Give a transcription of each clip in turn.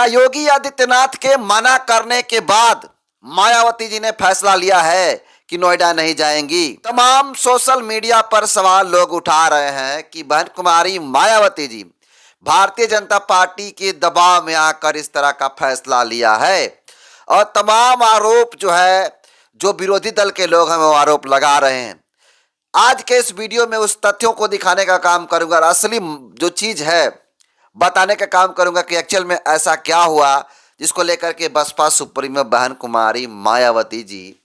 क्या योगी आदित्यनाथ के मना करने के बाद मायावती जी ने फैसला लिया है कि नोएडा नहीं जाएंगी? तमाम सोशल मीडिया पर सवाल लोग उठा रहे हैं कि बहन कुमारी मायावती जी भारतीय जनता पार्टी के दबाव में आकर इस तरह का फैसला लिया है। और तमाम आरोप जो है, जो विरोधी दल के लोग हैं वो आरोप लगा रहे हैं। आज के इस वीडियो में उस तथ्यों को दिखाने का काम करूंगा और असली जो चीज है बताने का काम करूंगा कि एक्चुअल में ऐसा क्या हुआ, जिसको लेकर के बसपा सुप्रीमो बहन कुमारी मायावती जी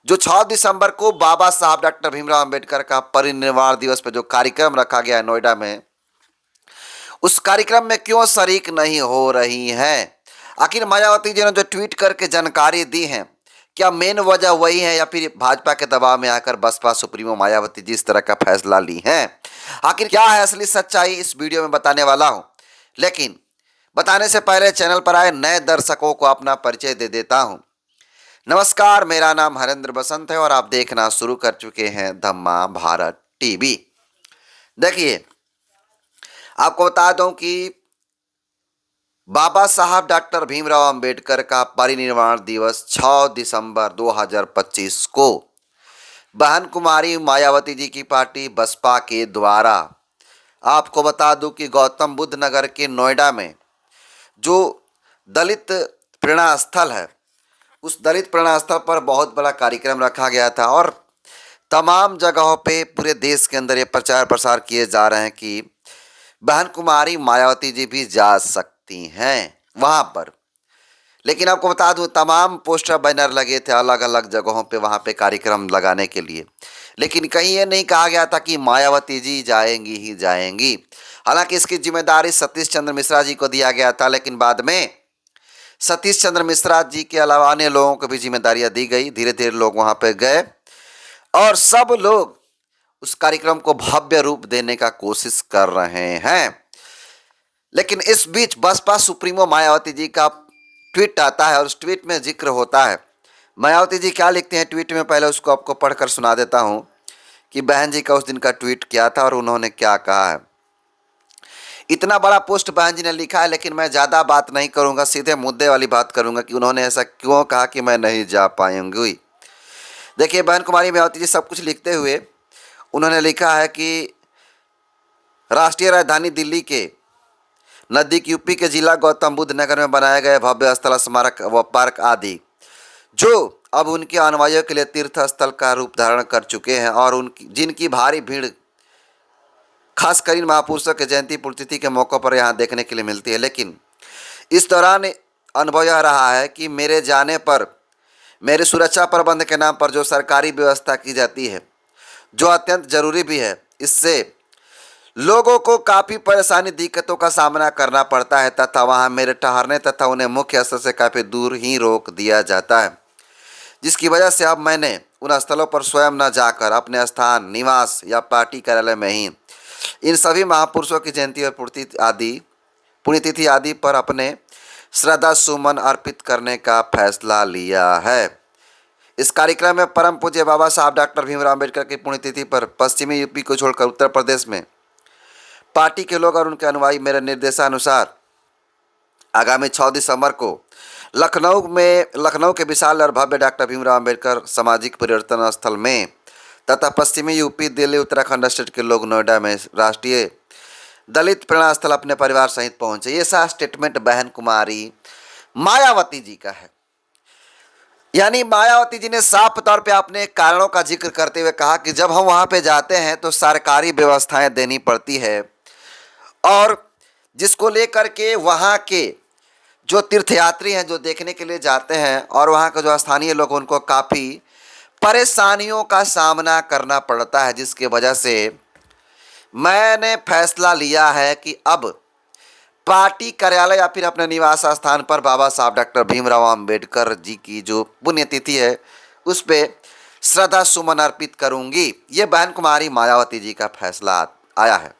जो 6 दिसंबर को बाबा साहब डॉक्टर भीमराव अंबेडकर का परिनिर्वाण दिवस पर जो कार्यक्रम रखा गया है नोएडा में, उस कार्यक्रम में क्यों शरीक नहीं हो रही हैं। आखिर मायावती जी ने जो ट्वीट करके जानकारी दी है, क्या मेन वजह वही है या फिर भाजपा के दबाव में आकर बसपा सुप्रीमो मायावती जी इस तरह का फैसला ली है? आखिर क्या है असली सच्चाई, इस वीडियो में बताने वाला हूं। लेकिन बताने से पहले चैनल पर आए नए दर्शकों को अपना परिचय दे देता हूं। नमस्कार, मेरा नाम हरेंद्र बसंत है और आप देखना शुरू कर चुके हैं धम्मा भारत टीवी। देखिए, आपको बता दूं कि बाबा साहब डॉक्टर भीमराव अंबेडकर का परिनिर्वाण दिवस 6 दिसंबर 2025 को बहन कुमारी मायावती जी की पार्टी बसपा के द्वारा, आपको बता दूं कि गौतम बुद्ध नगर के नोएडा में जो दलित प्रेरणा स्थल है, उस दलित प्रेरणा स्थल पर बहुत बड़ा कार्यक्रम रखा गया था और तमाम जगहों पे पूरे देश के अंदर ये प्रचार प्रसार किए जा रहे हैं कि बहन कुमारी मायावती जी भी जा सकती हैं वहाँ पर। लेकिन आपको बता दूं, तमाम पोस्टर बैनर लगे थे अलग अलग जगहों पे वहाँ पे कार्यक्रम लगाने के लिए, लेकिन कहीं ये नहीं कहा गया था कि मायावती जी जाएंगी ही जाएंगी। हालांकि इसकी जिम्मेदारी सतीश चंद्र मिश्रा जी को दिया गया था, लेकिन बाद में सतीश चंद्र मिश्रा जी के अलावा अन्य लोगों को भी जिम्मेदारियां दी गई। धीरे धीरे लोग वहाँ पे गए और सब लोग उस कार्यक्रम को भव्य रूप देने का कोशिश कर रहे हैं। लेकिन इस बीच बसपा सुप्रीमो मायावती जी का ट्वीट आता है और उस ट्वीट में जिक्र होता है। मायावती जी क्या लिखते हैं ट्वीट में, पहले उसको आपको पढ़कर सुना देता हूं कि बहन जी का उस दिन का ट्वीट क्या था और उन्होंने क्या कहा है। इतना बड़ा पोस्ट बहन जी ने लिखा है, लेकिन मैं ज़्यादा बात नहीं करूंगा, सीधे मुद्दे वाली बात करूंगा कि उन्होंने ऐसा क्यों कहा कि मैं नहीं जा पाऊंगी। देखिए, बहन कुमारी मायावती जी सब कुछ लिखते हुए उन्होंने लिखा है कि राष्ट्रीय राजधानी दिल्ली के नज़दीक यूपी के जिला गौतम बुद्ध नगर में बनाए गए भव्य स्थल, स्मारक व पार्क आदि जो अब उनके अनुयायियों के लिए तीर्थ स्थल का रूप धारण कर चुके हैं और उनकी जिनकी भारी भीड़ खासकर इन महापुरुषों के जयंती पुण्यतिथि के मौक़ों पर यहाँ देखने के लिए मिलती है। लेकिन इस दौरान अनुभव यह रहा है कि मेरे जाने पर मेरे सुरक्षा प्रबंध के नाम पर जो सरकारी व्यवस्था की जाती है, जो अत्यंत जरूरी भी है, इससे लोगों को काफ़ी परेशानी दिक्कतों का सामना करना पड़ता है तथा वहां मेरे ठहरने तथा उन्हें मुख्य स्थल से काफ़ी दूर ही रोक दिया जाता है, जिसकी वजह से अब मैंने उन स्थलों पर स्वयं न जाकर अपने स्थान, निवास या पार्टी कार्यालय में ही इन सभी महापुरुषों की जयंती और पुण्यतिथि आदि पर अपने श्रद्धा सुमन अर्पित करने का फैसला लिया है। इस कार्यक्रम में परम पूज्य बाबा साहब डॉक्टर भीमराव अम्बेडकर की पुण्यतिथि पर पश्चिमी यूपी को छोड़कर उत्तर प्रदेश में पार्टी के लोग और उनके अनुयायी मेरे निर्देशानुसार आगामी 6 दिसंबर को लखनऊ के विशाल और भव्य डॉक्टर भीमराव अम्बेडकर सामाजिक परिवर्तन स्थल में तथा पश्चिमी यूपी, दिल्ली, उत्तराखंड स्टेट के लोग नोएडा में राष्ट्रीय दलित प्रेरणा स्थल अपने परिवार सहित पहुंचे। ये सारा स्टेटमेंट बहन कुमारी मायावती जी का है। यानी मायावती जी ने साफ तौर पे अपने कारणों का जिक्र करते हुए कहा कि जब हम वहाँ पे जाते हैं तो सरकारी व्यवस्थाएं देनी पड़ती है और जिसको लेकर के वहाँ के जो तीर्थयात्री हैं, जो देखने के लिए जाते हैं और वहाँ के जो स्थानीय लोग, उनको काफ़ी परेशानियों का सामना करना पड़ता है, जिसकी वजह से मैंने फैसला लिया है कि अब पार्टी कार्यालय या फिर अपने निवास स्थान पर बाबा साहब डॉक्टर भीमराव अंबेडकर जी की जो पुण्यतिथि है उस पर श्रद्धा सुमन अर्पित करूंगी। ये बहन कुमारी मायावती जी का फैसला आया है।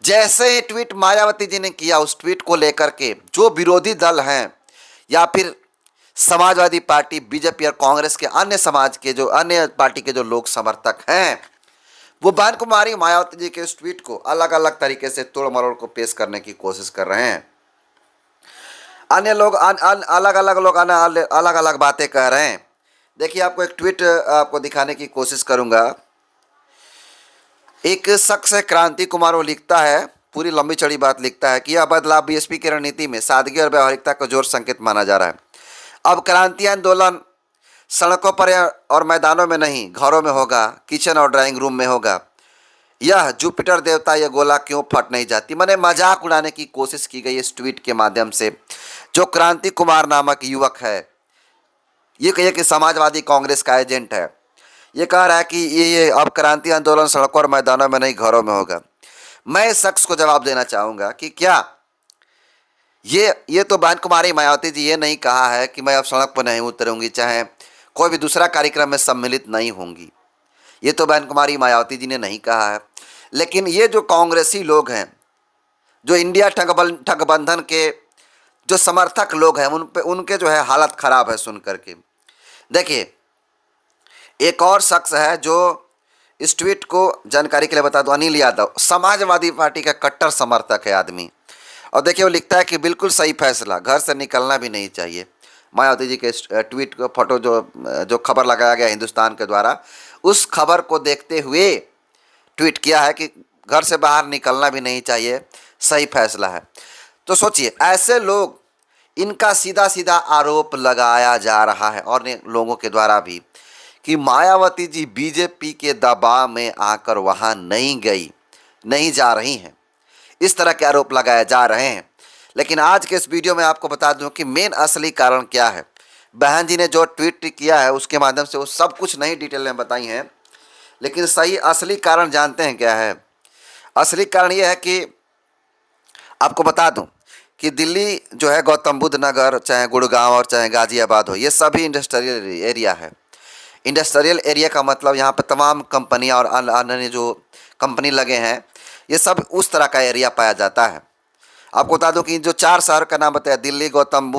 जैसे ही ट्वीट मायावती जी ने किया, उस ट्वीट को लेकर के जो विरोधी दल हैं या फिर समाजवादी पार्टी, बीजेपी और कांग्रेस के अन्य समाज के जो अन्य पार्टी के जो लोग समर्थक हैं, वो बहन कुमारी मायावती जी के इस ट्वीट को अलग अलग तरीके से तोड़ मरोड़ को पेश करने की कोशिश कर रहे हैं। अन्य लोग अलग अलग लोग अलग अलग बातें कह रहे हैं। देखिए, आपको एक ट्वीट आपको दिखाने की कोशिश करूंगा। एक शख्स है क्रांति कुमार, वो लिखता है, पूरी लंबी चौड़ी बात लिखता है कि यह बदलाव बीएसपी की रणनीति में सादगी और व्यावहारिकता का जोर संकेत माना जा रहा है। अब क्रांति आंदोलन सड़कों पर और मैदानों में नहीं, घरों में होगा, किचन और ड्राइंग रूम में होगा। यह जुपिटर देवता, यह गोला क्यों फट नहीं जाती। मैंने मजाक उड़ाने की कोशिश की गई इस ट्वीट के माध्यम से। जो क्रांति कुमार नामक युवक है, ये कहिए कि समाजवादी कांग्रेस का एजेंट है, ये कह रहा है कि ये अब क्रांति आंदोलन सड़कों और मैदानों में नहीं, घरों में होगा। मैं इस शख्स को जवाब देना चाहूँगा कि क्या ये तो बहन कुमारी मायावती जी ये नहीं कहा है कि मैं अब सड़क पर नहीं उतरूंगी, चाहे कोई भी दूसरा कार्यक्रम में सम्मिलित नहीं होंगी। ये तो बहन कुमारी मायावती जी ने नहीं कहा है। लेकिन ये जो कांग्रेसी लोग हैं, जो इंडिया ठगबंधन के जो समर्थक लोग हैं, उनके जो है हालत ख़राब है सुन करके। देखिए, एक और शख्स है जो इस ट्वीट को जानकारी के लिए बता दूं, अनिल यादव, समाजवादी पार्टी का कट्टर समर्थक है आदमी। और देखिए, वो लिखता है कि बिल्कुल सही फैसला, घर से निकलना भी नहीं चाहिए। मायावती जी के ट्वीट को फोटो जो खबर लगाया गया हिंदुस्तान के द्वारा, उस खबर को देखते हुए ट्वीट किया है कि घर से बाहर निकलना भी नहीं चाहिए, सही फैसला है। तो सोचिए, ऐसे लोग, इनका सीधा सीधा आरोप लगाया जा रहा है और लोगों के द्वारा भी कि मायावती जी बीजेपी के दबाव में आकर वहाँ नहीं जा रही हैं। इस तरह के आरोप लगाए जा रहे हैं। लेकिन आज के इस वीडियो में आपको बता दूं कि मेन असली कारण क्या है। बहन जी ने जो ट्वीट किया है उसके माध्यम से वो सब कुछ नहीं डिटेल में बताई हैं, लेकिन सही असली कारण जानते हैं क्या है। असली कारण ये है कि आपको बता दूं कि दिल्ली जो है, गौतम बुद्ध नगर, चाहे गुड़गांव और चाहे गाजियाबाद हो, ये सभी इंडस्ट्रियल एरिया है। इंडस्ट्रियल एरिया का मतलब यहाँ पर तमाम कंपनियाँ और अन्य जो कंपनी लगे हैं, ये सब उस तरह का एरिया पाया जाता है। आपको बता दूं कि जो 4 शहर का नाम बताया, दिल्ली, गौतम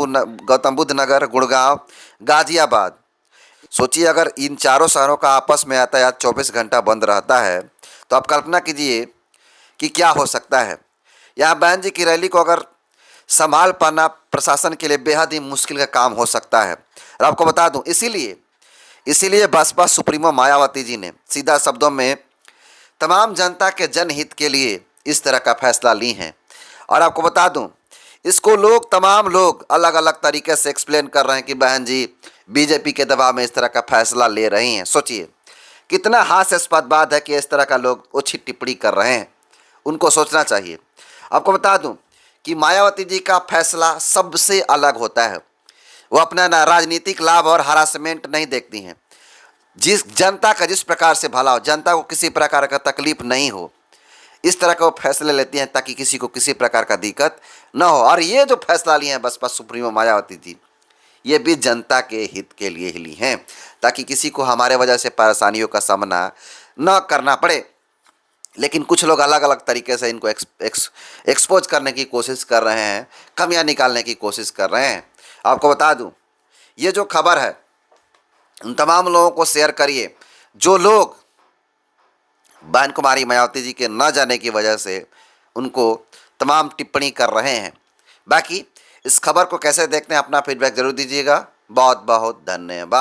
बुद्ध नगर, गुड़गांव, गाजियाबाद। सोचिए, अगर इन चारों शहरों का आपस में यातायात 24 घंटा बंद रहता है तो आप कल्पना कीजिए कि क्या हो सकता है। यहाँ बहन जी की रैली को अगर संभाल पाना प्रशासन के लिए बेहद ही मुश्किल का काम हो सकता है। और आपको बता दूं, इसीलिए बसपा सुप्रीमो मायावती जी ने सीधा शब्दों में तमाम जनता के जनहित के लिए इस तरह का फैसला ली हैं। और आपको बता दूं, इसको तमाम लोग अलग अलग तरीके से एक्सप्लेन कर रहे हैं कि बहन जी बीजेपी के दबाव में इस तरह का फैसला ले रही हैं। सोचिए, कितना हास्यास्पद बात है कि इस तरह का लोग ओछी टिप्पणी कर रहे हैं। उनको सोचना चाहिए। आपको बता दूं कि मायावती जी का फैसला सबसे अलग होता है। वो अपना राजनीतिक लाभ और हरासमेंट नहीं देखती हैं। जिस जनता का जिस प्रकार से भला हो, जनता को किसी प्रकार का तकलीफ नहीं हो, इस तरह का वो फैसले लेती हैं ताकि किसी को किसी प्रकार का दिक्कत न हो। और ये जो फैसला लिए हैं बसपा सुप्रीमो मायावती जी, ये भी जनता के हित के लिए ही ली हैं, ताकि किसी को हमारे वजह से परेशानियों का सामना न करना पड़े। लेकिन कुछ लोग अलग अलग तरीके से इनको एक्सपोज करने की कोशिश कर रहे हैं, कमियां निकालने की कोशिश कर रहे हैं। आपको बता दूं, ये जो खबर है उन तमाम लोगों को शेयर करिए जो लोग बहन कुमारी मायावती जी के न जाने की वजह से उनको तमाम टिप्पणी कर रहे हैं। बाकी इस खबर को कैसे देखते हैं, अपना फीडबैक जरूर दीजिएगा। बहुत बहुत धन्यवाद।